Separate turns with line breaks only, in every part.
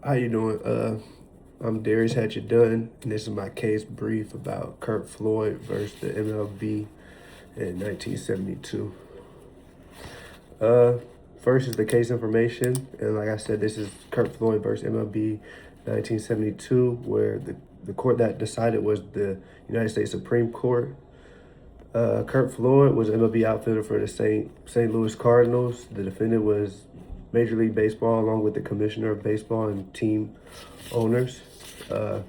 How you doing? I'm Darius Hatchet Dunn, and this is my case brief about Curt Floyd versus the MLB in 1972. Uh, First is the case information, and like I said, this is Curt Floyd versus MLB 1972, where the court that decided was the United States Supreme Court. Curt Floyd was an MLB outfielder for the St. Louis Cardinals. The defendant was Major League Baseball, along with the commissioner of baseball and team owners. Uh,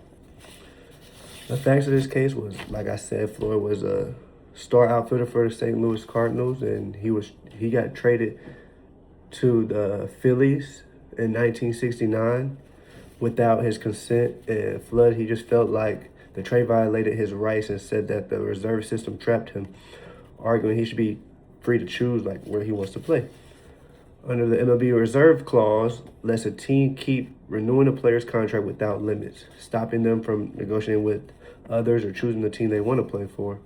the facts of this case was, like I said, Floyd was a star outfielder for the St. Louis Cardinals, and he got traded to the Phillies in 1969 without his consent. And Flood, he just felt like the trade violated his rights and said that the reserve system trapped him, arguing he should be free to choose like where he wants to play. Under the MLB reserve clause, lets a team keep renewing a player's contract without limits, stopping them from negotiating with others or choosing the team they want to play for.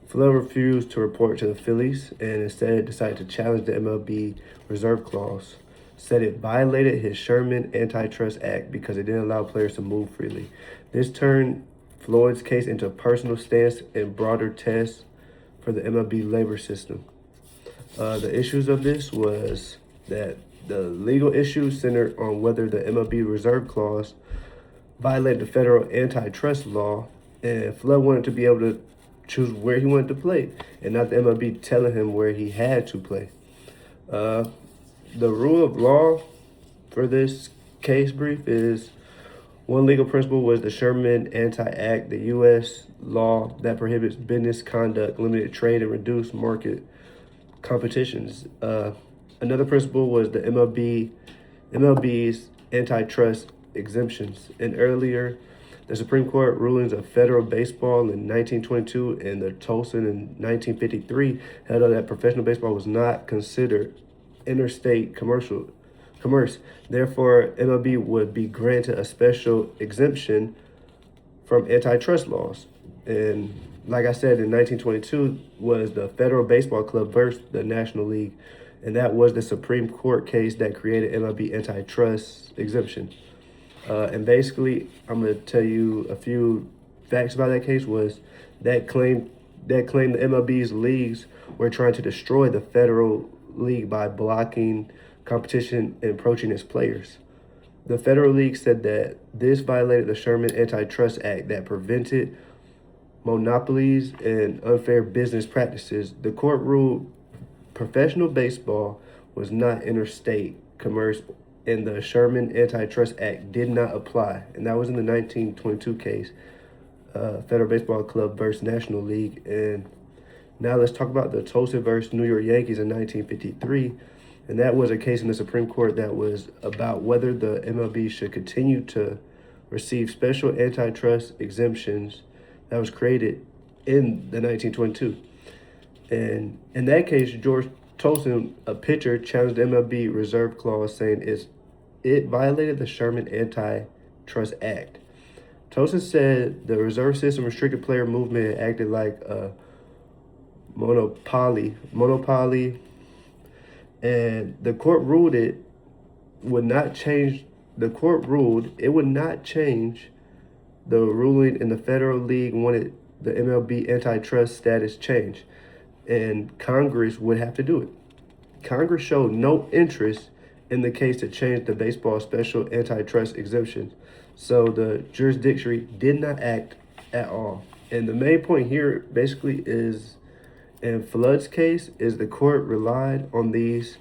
Flood refused to report to the Phillies and instead decided to challenge the MLB reserve clause, said it violated his Sherman Antitrust Act because it didn't allow players to move freely. This turned Floyd's case into a personal stance and broader test for the MLB labor system. The issues of this was that the legal issues centered on whether the MLB reserve clause violated the federal antitrust law, and Flood wanted to be able to choose where he wanted to play and not the MLB telling him where he had to play. The rule of law for this case brief is one legal principle was the Sherman Anti-Act, the U.S. law that prohibits business conduct, limited trade, and reduced market competitions. Another principle was the MLB's antitrust exemptions. And earlier, the Supreme Court rulings of federal baseball in 1922 and the Tolson in 1953 held out that professional baseball was not considered interstate commerce. Therefore, MLB would be granted a special exemption from antitrust laws. And like I said, in 1922 was the Federal Baseball Club versus the National League, and that was the Supreme Court case that created MLB antitrust exemption. And basically, I'm going to tell you a few facts about that case. Was that claim the MLB's leagues were trying to destroy the federal league by blocking competition and approaching its players. The federal league said that this violated the Sherman Antitrust Act that prevented monopolies and unfair business practices. The court ruled professional baseball was not interstate commerce, and the Sherman Antitrust Act did not apply. And that was in the 1922 case, Federal Baseball Club versus National League. And now let's talk about the Tolson versus New York Yankees in 1953. And that was a case in the Supreme Court that was about whether the MLB should continue to receive special antitrust exemptions that was created in the 1922. And in that case, George Tolson, a pitcher, challenged the MLB reserve clause, saying it violated the Sherman Antitrust Act. Tolson said the reserve system restricted player movement and acted like a monopoly, and the court ruled it would not change. The court ruled it would not change the ruling, and the Federal League wanted the MLB antitrust status changed, and Congress would have to do it. Congress showed no interest in the case to change the baseball special antitrust exemptions, so the jurisdiction did not act at all. And the main point here basically is, in Flood's case, is the court relied on these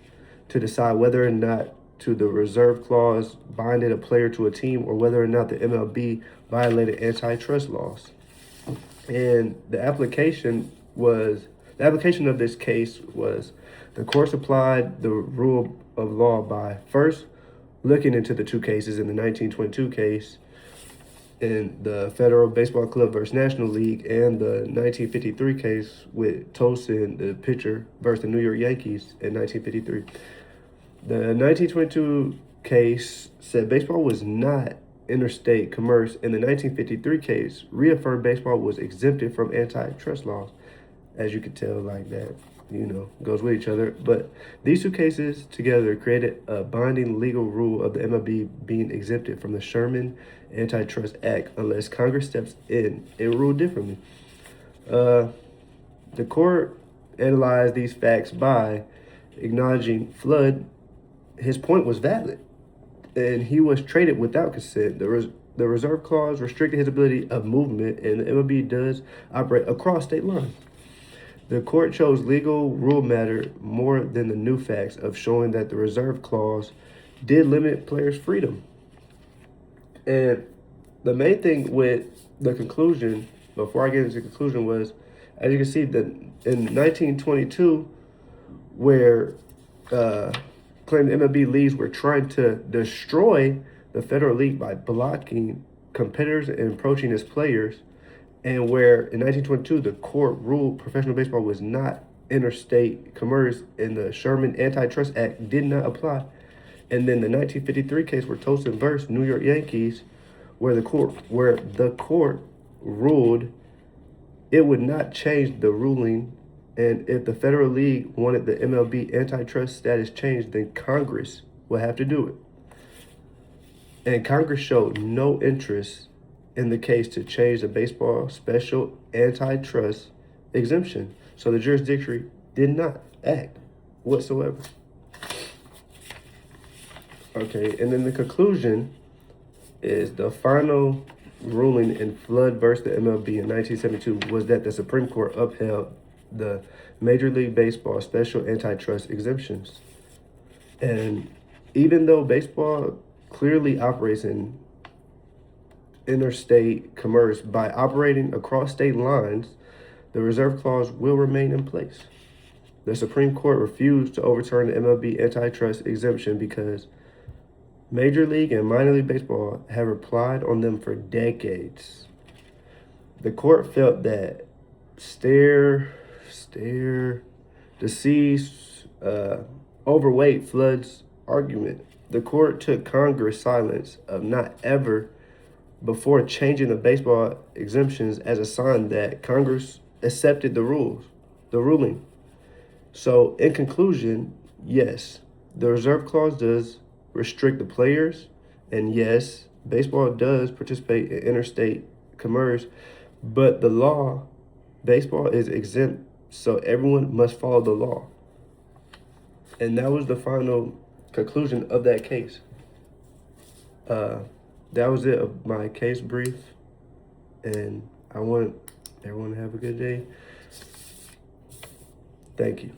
to decide whether or not to the reserve clause binded a player to a team or whether or not the MLB violated antitrust laws. And the application of this case was the courts applied the rule of law by first looking into the two cases in the 1922 case in the Federal Baseball Club versus National League and the 1953 case with Tolson, the pitcher, versus the New York Yankees in 1953. The 1922 case said baseball was not interstate commerce, and the 1953 case reaffirmed baseball was exempted from antitrust laws, as you could tell like that. goes with each other. But these two cases together created a binding legal rule of the MLB being exempted from the Sherman Antitrust Act unless Congress steps in and ruled differently. The court analyzed these facts by acknowledging Flood. His point was valid, and he was traded without consent. The reserve clause restricted his ability of movement, and the MLB does operate across state lines. The court chose legal rule matter more than the new facts of showing that the reserve clause did limit players' freedom. And the main thing with the conclusion, before I get into the conclusion, was, as you can see, that in 1922, where claimed MLB leagues were trying to destroy the federal league by blocking competitors and approaching its players, and where in 1922 the court ruled professional baseball was not interstate commerce and the Sherman Antitrust Act did not apply. And then the 1953 case where Tosin versus New York Yankees, where the court ruled it would not change the ruling, and if the federal league wanted the MLB antitrust status changed, then Congress would have to do it. And Congress showed no interest in the case to change the baseball special antitrust exemption. So the jurisdiction did not act whatsoever. Okay, and then the conclusion is the final ruling in Flood versus the MLB in 1972 was that the Supreme Court upheld the Major League Baseball special antitrust exemptions. And even though baseball clearly operates in interstate commerce by operating across state lines, the reserve clause will remain in place. The Supreme Court refused to overturn the MLB antitrust exemption because Major League and Minor League Baseball have relied on them for decades. The court felt that deceased overweight Flood's argument. The court took Congress' silence of not ever before changing the baseball exemptions as a sign that Congress accepted the ruling. So in conclusion, yes, the reserve clause does restrict the players, and yes, baseball does participate in interstate commerce, but the law, baseball is exempt, so everyone must follow the law. And that was the final conclusion of that case. That was it of my case brief, and I want everyone to have a good day. Thank you.